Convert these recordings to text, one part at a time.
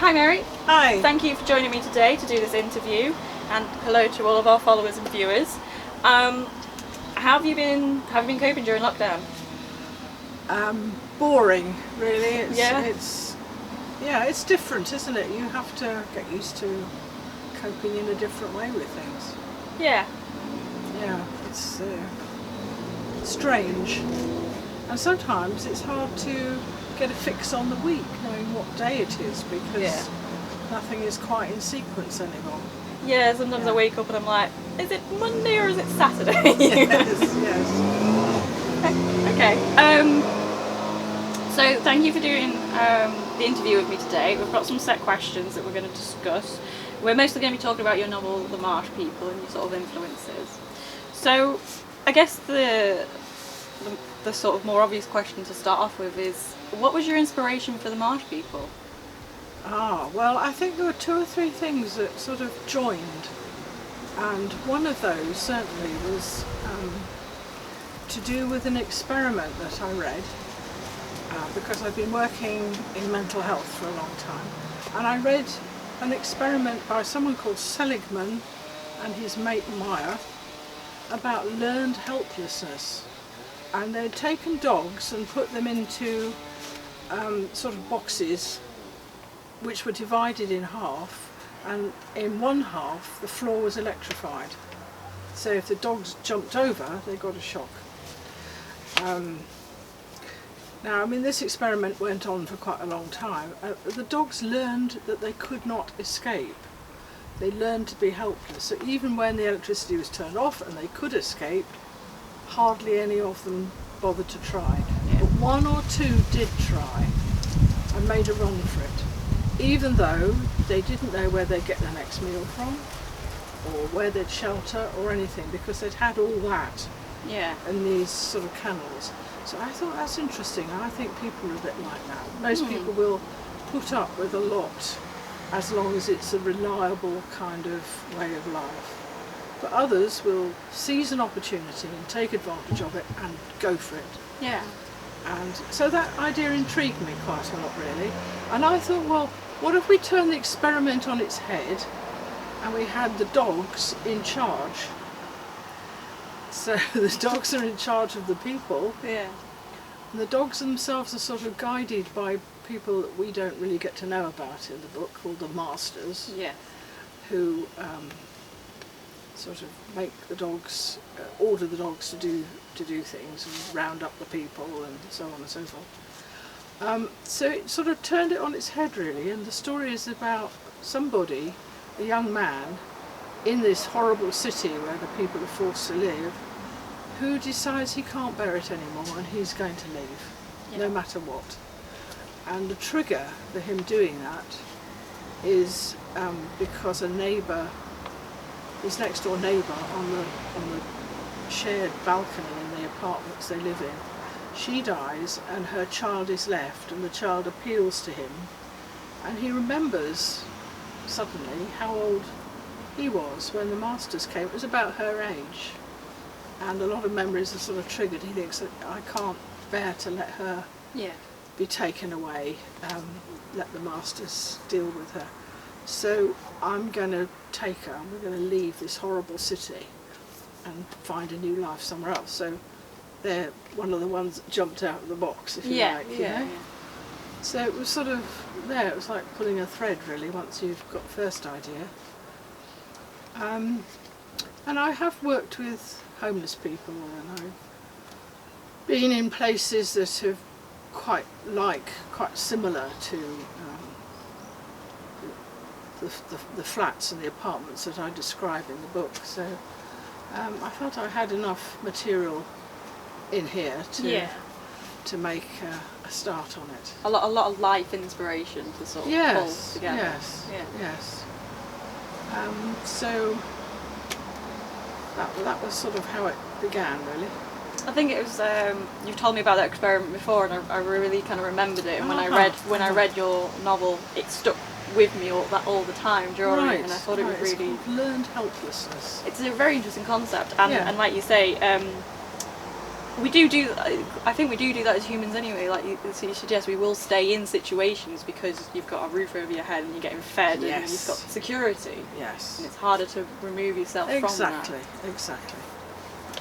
Hi Mary. Hi. Thank you for joining me today to do this interview, and hello to all of our followers and viewers. How have you been coping during lockdown? Boring, really. Yeah. It's different, isn't it? You have to get used to coping in a different way with things. Yeah. Yeah, it's strange. And sometimes it's hard to get a fix on the week, knowing what day it is, because nothing is quite in sequence anymore. Yeah, sometimes I wake up and I'm like, is it Monday or is it Saturday? Yes. Okay. So thank you for doing the interview with me today. We've got some set questions that we're going to discuss. We're mostly going to be talking about your novel, The Marsh People, and your sort of influences. So I guess the sort of more obvious question to start off with is, what was your inspiration for The Marsh People? Well, I think there were two or three things that sort of joined, and one of those certainly was to do with an experiment that I read, because I've been working in mental health for a long time, and I read an experiment by someone called Seligman and his mate Meyer about learned helplessness. And they'd taken dogs and put them into sort of boxes which were divided in half, and in one half the floor was electrified. So if the dogs jumped over, they got a shock. Now, I mean, this experiment went on for quite a long time. The dogs learned that they could not escape. They learned to be helpless. So even when the electricity was turned off and they could escape, hardly any of them bothered to try. Yeah. But one or two did try and made a run for it, even though they didn't know where they'd get their next meal from or where they'd shelter or anything, because they'd had all that in these sort of kennels. So I thought that's interesting, and I think people are a bit like that. Most people will put up with a lot as long as it's a reliable kind of way of life. But others will seize an opportunity and take advantage of it and go for it. Yeah. And so that idea intrigued me quite a lot, really. And I thought, well, what if we turn the experiment on its head and we had the dogs in charge? So the dogs are in charge of the people. Yeah. And the dogs themselves are sort of guided by people that we don't really get to know about in the book, called the masters. Yeah. Who sort of make the dogs, order the dogs to do things and round up the people and so on and so forth. So it sort of turned it on its head, really, and the story is about somebody, a young man, in this horrible city where the people are forced to live, who decides he can't bear it anymore and he's going to leave, no matter what. And the trigger for him doing that is because a neighbour, his next door neighbour on the shared balcony in the apartments they live in, she dies and her child is left, and the child appeals to him, and he remembers suddenly how old he was when the masters came. It was about her age, and a lot of memories are sort of triggered. He thinks that I can't bear to let her be taken away, let the masters deal with her. So I'm going to take her, and we're going to leave this horrible city and find a new life somewhere else. So they're one of the ones that jumped out of the box, if you like. You know? So it was sort of there, it was like pulling a thread, really, once you've got the first idea. And I have worked with homeless people, and I've been in places that have quite similar to the flats and the apartments that I describe in the book. So I felt I had enough material in here to make a start on it. A lot of life inspiration to sort of pull together. Yes. So that was sort of how it began, really. I think it was. You've told me about that experiment before, and I really kind of remembered it. And when I read your novel, it stuck with me all the time during it, and I thought it was really. It's called learned helplessness. It's a very interesting concept, and like you say, we I think we do that as humans anyway. Like you suggest, we will stay in situations because you've got a roof over your head and you're getting fed and you've got security. Yes. And it's harder to remove yourself from that. Exactly.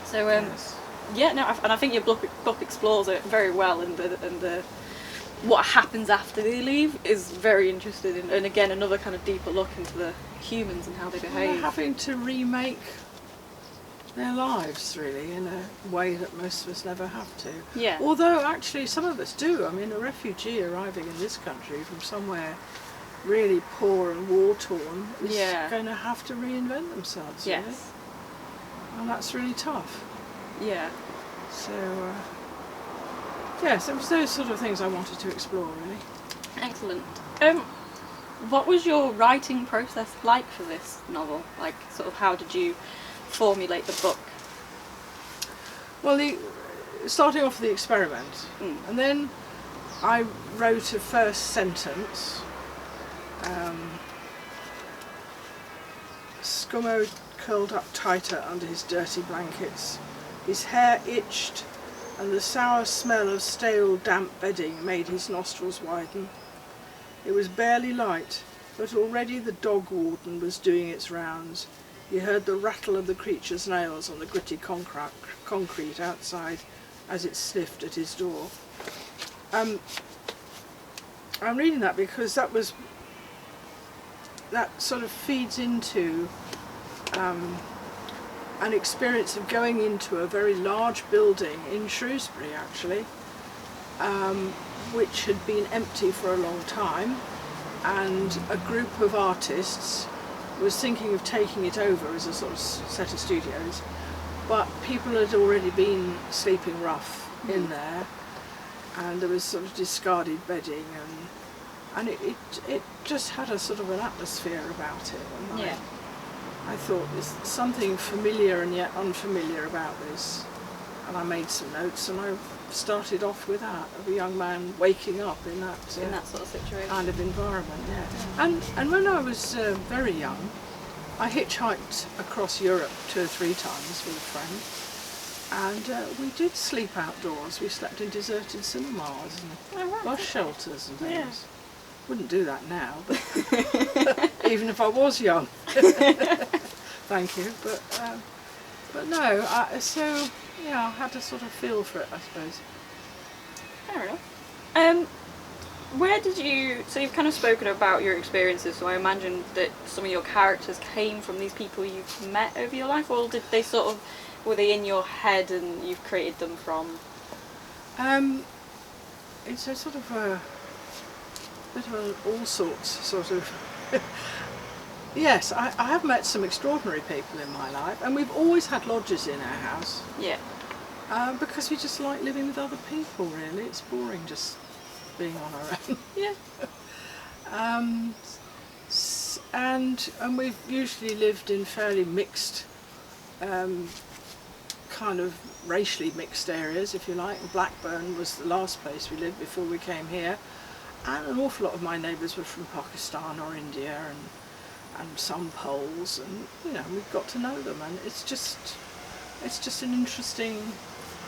So yeah, no, and I think your book explores it very well, and the what happens after they leave is very interesting, and again another kind of deeper look into the humans and how they behave. They're having to remake their lives really in a way that most of us never have to. Yeah. Although actually some of us do. I mean, a refugee arriving in this country from somewhere really poor and war-torn is going to have to reinvent themselves. Yes. Really. And that's really tough. Yeah. So, yes, it was those sort of things I wanted to explore, really. Excellent. What was your writing process like for this novel? Like, sort of, how did you formulate the book? Well, starting off with the experiment, and then I wrote a first sentence. Scummo curled up tighter under his dirty blankets. His hair itched, and the sour smell of stale, damp bedding made his nostrils widen. It was barely light, but already the dog warden was doing its rounds. He heard the rattle of the creature's nails on the gritty concrete outside as it sniffed at his door. I'm reading that because that sort of feeds into an experience of going into a very large building in Shrewsbury, actually, which had been empty for a long time, and a group of artists was thinking of taking it over as a sort of set of studios, but people had already been sleeping rough in there, and there was sort of discarded bedding, and it just had a sort of an atmosphere about it. And I thought there's something familiar and yet unfamiliar about this, and I made some notes, and I started off with that, of a young man waking up in that sort of situation, kind of environment. And when I was very young, I hitchhiked across Europe 2 or 3 times with a friend, and we did sleep outdoors. We slept in deserted cinemas and bus shelters and things. Wouldn't do that now, but even if I was young. Thank you, but no. I had a sort of feel for it, I suppose. Fair enough. Where did you? So you've kind of spoken about your experiences. So I imagine that some of your characters came from these people you've met over your life, or did they were they in your head and you've created them from? It's a sort of a bit of an all sorts sort of. Yes, I have met some extraordinary people in my life, and we've always had lodgers in our house. Yeah. Because we just like living with other people, really. It's boring just being on our own. Yeah. And we've usually lived in fairly mixed, kind of racially mixed areas, if you like. Blackburn was the last place we lived before we came here, and an awful lot of my neighbours were from Pakistan or India, and some Poles, and we've got to know them, and it's just an interesting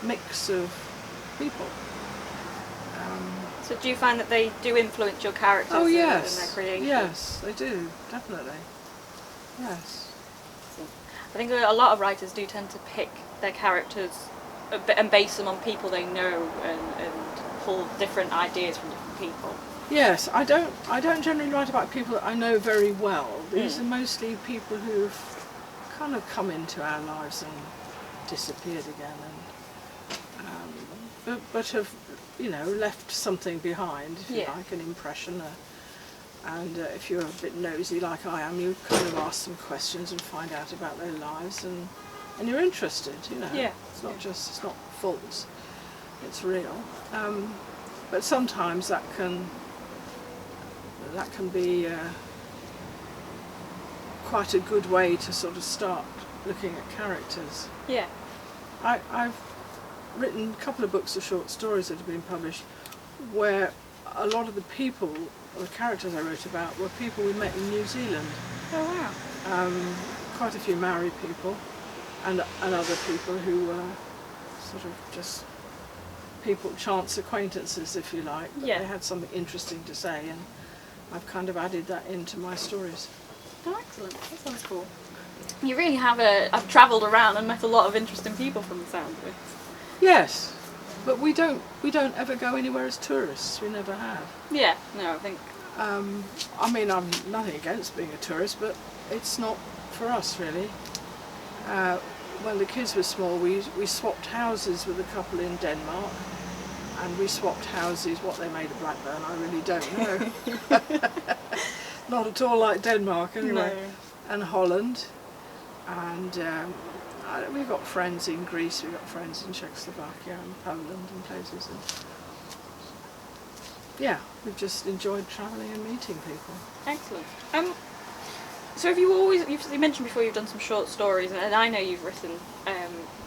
mix of people. So do you find that they do influence your characters and their creation? Yes, they do, definitely. Yes. I think a lot of writers do tend to pick their characters and base them on people they know, and pull different ideas from different people. Yes, I don't generally write about people that I know very well. These are mostly people who've kind of come into our lives and disappeared again, and but have left something behind, if you like, an impression. And if you're a bit nosy like I am, you kind of ask some questions and find out about their lives, and you're interested. It's not false, it's real. But sometimes that can be quite a good way to sort of start looking at characters. Yeah. I've written a couple of books of short stories that have been published where a lot of the characters I wrote about were people we met in New Zealand. Oh wow. Quite a few Maori people and other people who sort of just people, chance acquaintances, if you like. But Yeah. they had something interesting to say, and I've kind of added that into my stories. Oh, excellent. That sounds cool. You really I've travelled around and met a lot of interesting people from the sound of it. Yes, but we don't ever go anywhere as tourists. We never have. Yeah, no, I think. I mean, I'm nothing against being a tourist, but it's not for us really. When the kids were small, we swapped houses with a couple in Denmark, and we swapped houses. What they made of Blackburn, I really don't know. Not at all like Denmark, anyway. No. And Holland, and we've got friends in Greece, we've got friends in Czechoslovakia and Poland and places. And yeah, we've just enjoyed travelling and meeting people. Excellent. So have you always, you mentioned before you've done some short stories, and I know you've written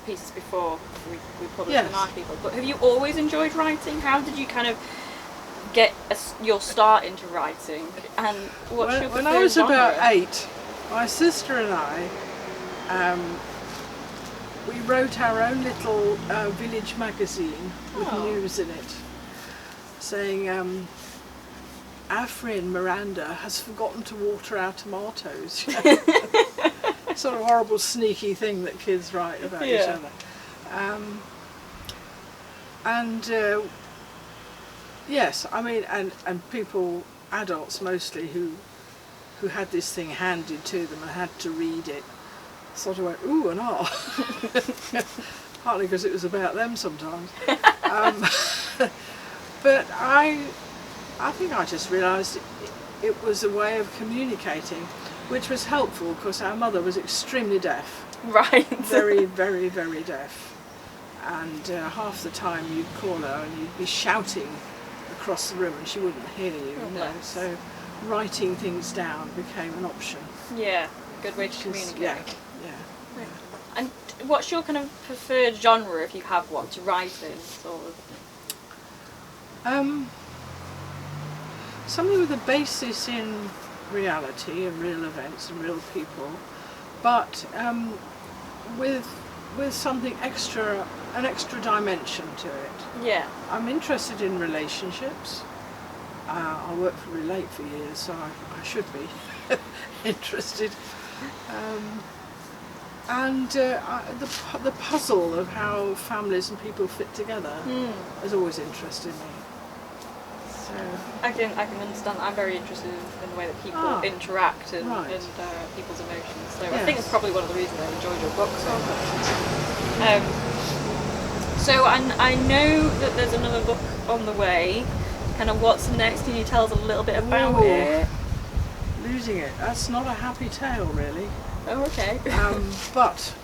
pieces before we published Yes. in Marsh People, but have you always enjoyed writing? How did you kind of get your start into writing? And what's your When preferred I was genre? about 8, my sister and I, we wrote our own little village magazine with Oh. news in it, saying our friend Miranda has forgotten to water our tomatoes. Sort of horrible sneaky thing that kids write about each Yeah. other. Yes, I mean, and people, adults mostly, who had this thing handed to them and had to read it, sort of went ooh and ah. Partly because it was about them sometimes. But I think I just realised it was a way of communicating, which was helpful because our mother was extremely deaf. Right. Very, very, very deaf. And half the time you'd call her and you'd be shouting across the room and she wouldn't hear you, Oh, you know. bless. So writing things down became an option. Yeah, good way to 'Cause, communicate. yeah. And what's your kind of preferred genre, if you have one, to write in, sort of? Something with a basis in reality and real events and real people, but with something extra, an extra dimension to it. Yeah. I'm interested in relationships. I worked for Relate for years, so I should be interested. The puzzle of how families and people fit together has always interested me. So I can understand. I'm very interested in the way that people interact and, right. and people's emotions. So I Yes. think it's probably one of the reasons I enjoyed your book so much. So I know that there's another book on the way. Kind of what's next? Can you tell us a little bit about Ooh. it? losing it. That's not a happy tale, really. Oh, okay. But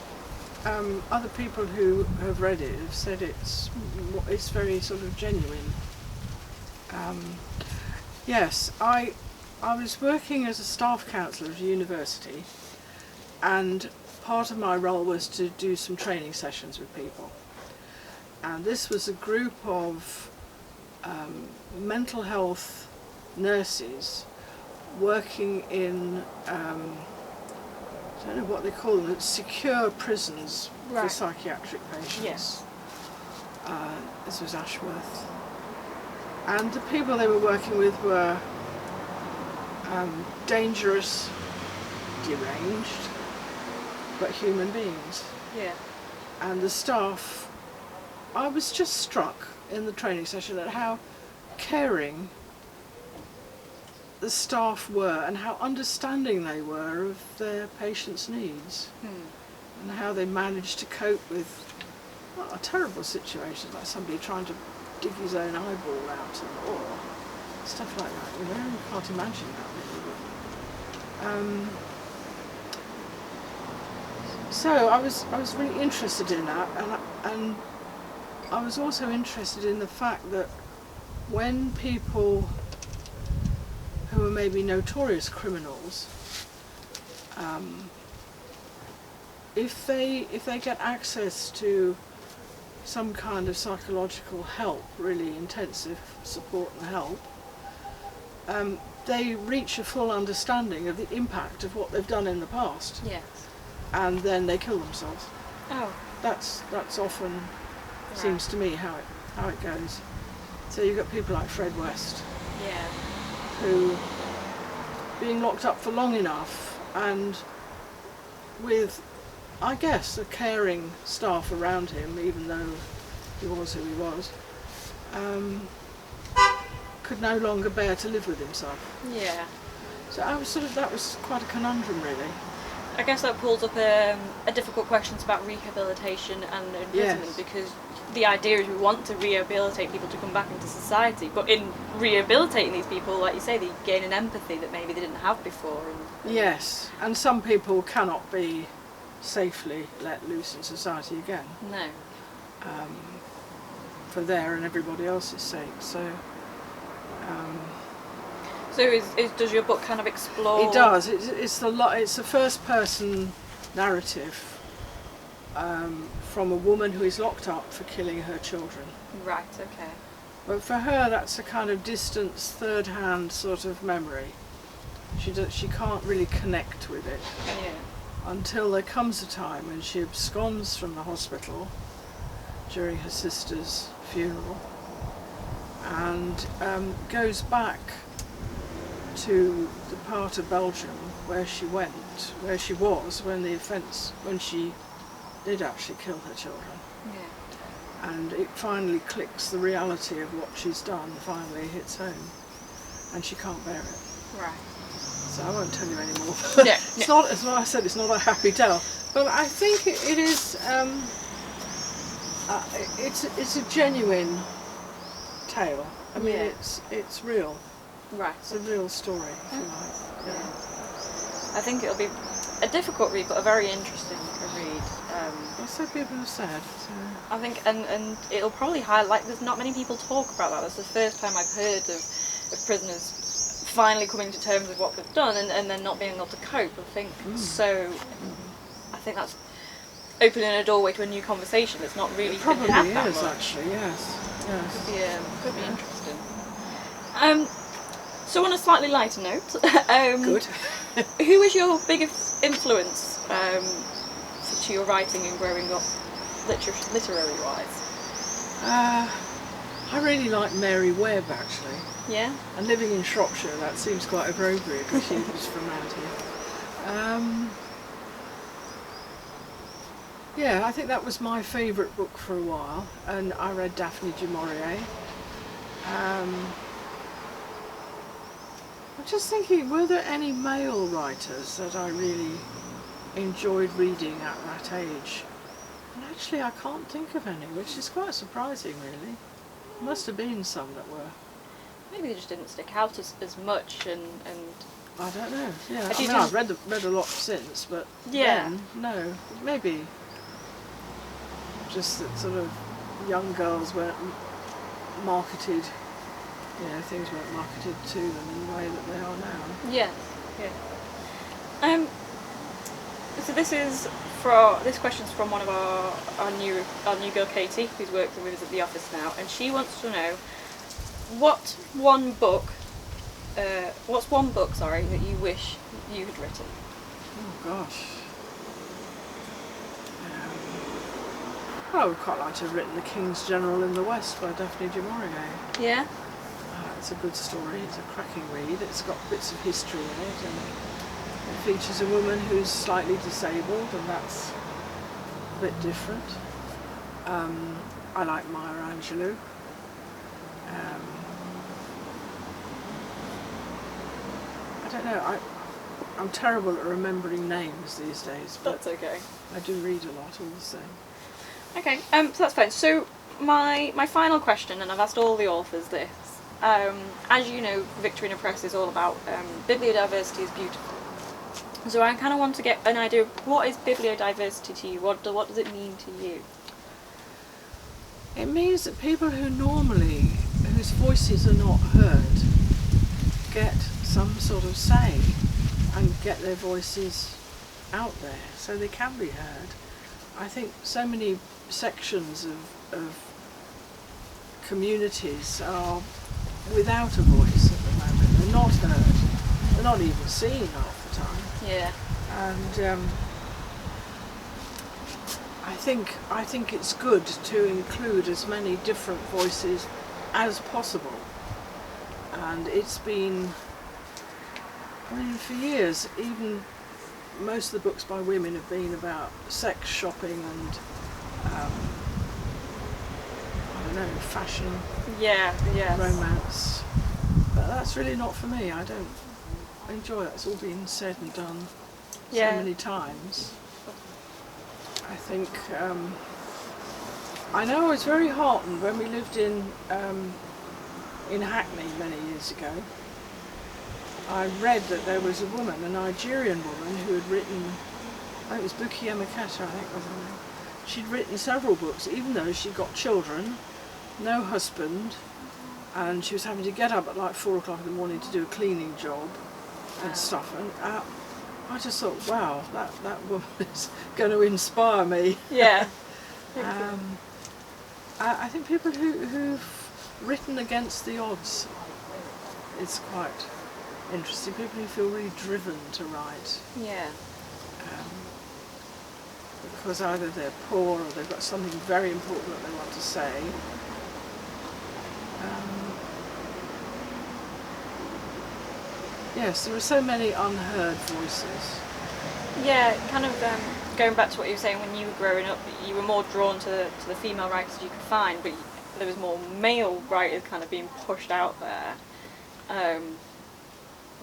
other people who have read it have said it's very sort of genuine. Yes, I was working as a staff counsellor at a university, and part of my role was to do some training sessions with people. And this was a group of mental health nurses working in, I don't know what they call them, secure prisons for Right. psychiatric patients. Yes. This was Ashworth. And the people they were working with were dangerous, deranged, but human beings. Yeah. And the staff, I was just struck in the training session at how caring the staff were and how understanding they were of their patients' needs, and how they managed to cope with a terrible situation, like somebody trying to dig his own eyeball out or stuff like that. You know, you can't imagine that really. So I was really interested in that, and I was also interested in the fact that when people who are maybe notorious criminals, if they get access to some kind of psychological help, really intensive support and help, they reach a full understanding of the impact of what they've done in the past, Yes. and then they kill themselves. Oh. That's often Seems to me how it goes. So you've got people like Fred West, Yeah. who, being locked up for long enough, and with, I guess, a caring staff around him, even though he was who he was, could no longer bear to live with himself. Yeah. So that was quite a conundrum, really. I guess that pulls up a difficult questions about rehabilitation and imprisonment, Yes. because the idea is we want to rehabilitate people to come back into society, but in rehabilitating these people, like you say, they gain an empathy that maybe they didn't have before. And Yes, and some people cannot be safely let loose in society again, No. for their and everybody else's sake. So So does your book kind of explore? it does. It's a first person narrative from a woman who is locked up for killing her children. Right. Okay. But for her, that's a kind of distant, third-hand sort of memory. She can't really connect with it Yeah. until there comes a time when she absconds from the hospital during her sister's funeral and goes back to the part of Belgium where she was when she did actually kill her children. Yeah. And it finally clicks, the reality of what she's done finally hits home, and she can't bear it. Right. So I won't tell you any more. Yeah. It's not, as I said, it's not a happy tale, but I think it is. It's a genuine tale. I mean, Yeah. it's real. Right. It's a real story, if you like. Yeah. I think it'll be a difficult read, but a very interesting read. Well, so people have said. So. I think, and it'll probably highlight. There's not many people talk about that. That's the first time I've heard of prisoners finally coming to terms with what they've done and then not being able to cope. I think so. I think that's opening a doorway to a new conversation that's not really It probably been had that is, much. actually. Yes. Yes. Could be interesting. So on a slightly lighter note, Good. who was your biggest influence to your writing and growing up, literary wise? I really like Mary Webb, actually. Yeah. And living in Shropshire, that seems quite appropriate because she was from around here. Yeah, I think that was my favourite book for a while, and I read Daphne du Maurier. I'm just thinking, were there any male writers that I really enjoyed reading at that age? And actually I can't think of any, which is quite surprising, really. Must have been some that were. Maybe they just didn't stick out as much, and I don't know. Yeah, Have I you mean, done- I've read a lot since, but Yeah. then, no, maybe just that sort of young girls weren't marketed. You know, things weren't marketed to them in the way that they are now. yeah. So this question's from one of our new girl Katie, who's working with us at the office now, and she wants to know what's one book that you wish you had written. Oh gosh. I would quite like to have written The King's General in the West by Daphne du Maurier. Yeah. It's a good story, it's a cracking read, it's got bits of history in it, and it features a woman who's slightly disabled, and that's a bit different. I like Maya Angelou. I don't know, I'm terrible at remembering names these days, but That's okay. I do read a lot all the same. Okay, so that's fine. So my final question, and I've asked all the authors this. As you know, Victorina Press is all about bibliodiversity is beautiful. So I kind of want to get an idea of what is bibliodiversity to you. What does it mean to you? It means that people whose voices are not heard, get some sort of say and get their voices out there so they can be heard. I think so many sections of communities are without a voice at the moment. They're not heard. They're not even seen half the time. Yeah. And I think it's good to include as many different voices as possible, and it's been, I mean, for years, even most of the books by women have been about sex shopping and I don't know, fashion, romance, but that's really not for me. I don't enjoy that. It's all been said and done so many times. I think I know I was very heartened when we lived in Hackney many years ago. I read that there was a woman, a Nigerian woman, who had written, I think it was Buki Emakata, I think was her name. She'd written several books, even though she'd got children, no husband, and she was having to get up at like 4 o'clock in the morning to do a cleaning job and stuff. And I just thought, wow, that woman is going to inspire me. Yeah. I think people who've written against the odds is quite interesting. People who feel really driven to write. Yeah. Because either they're poor or they've got something very important that they want to say. Yes, there are so many unheard voices. Yeah, kind of going back to what you were saying, when you were growing up, you were more drawn to the female writers you could find, but there was more male writers kind of being pushed out there.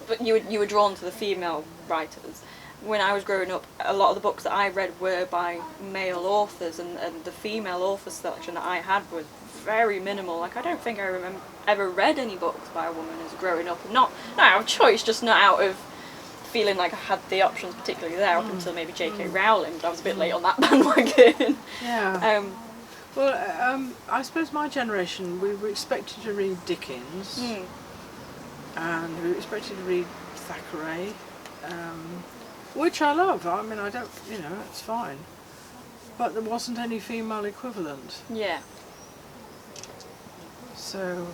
But you were drawn to the female writers. When I was growing up, a lot of the books that I read were by male authors, and the female author selection that I had was very minimal. Like, I don't think I ever read any books by a woman as growing up. Not out of choice, just not out of feeling like I had the options particularly there, up until maybe J.K. Rowling, but I was a bit late on that bandwagon. Yeah. Well, I suppose my generation, we were expected to read Dickens, and we were expected to read Thackeray, which I love. I mean, I don't, it's fine. But there wasn't any female equivalent. Yeah. So,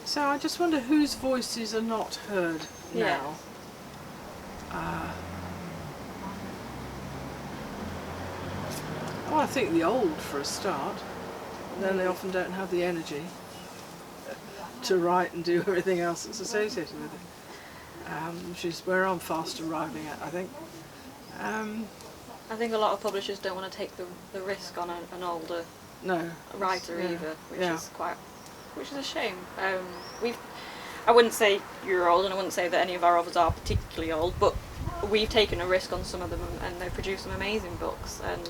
so I just wonder whose voices are not heard now. Well, I think the old, for a start. And then they often don't have the energy to write and do everything else that's associated with it, which is where I'm fast arriving at, I think. I think a lot of publishers don't want to take the risk on an older writer either, which is a shame. I wouldn't say you're old, and I wouldn't say that any of our authors are particularly old, but we've taken a risk on some of them, and they've produced some amazing books. And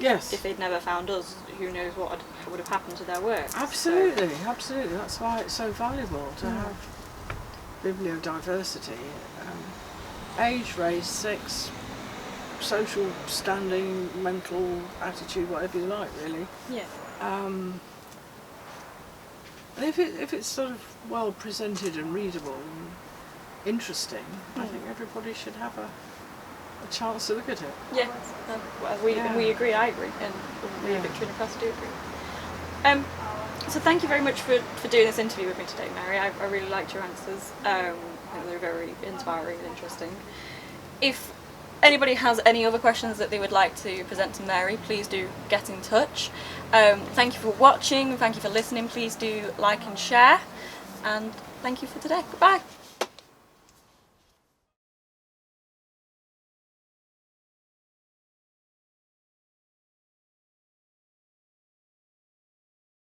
if they'd never found us, who knows what would have happened to their work. Absolutely, absolutely. That's why it's so valuable to have bibliodiversity. Age, race, sex, social standing, mental attitude, whatever you like, really. Yeah. And if it's sort of well presented and readable and interesting, I think everybody should have a chance to look at it. Yeah, we agree. I agree, and we at Victorina Press do agree. So thank you very much for doing this interview with me today, Mary. I really liked your answers. I think they're very inspiring and interesting. If anybody has any other questions that they would like to present to Mary, please do get in touch. Thank you for watching, thank you for listening. Please do like and share, and thank you for today. Goodbye.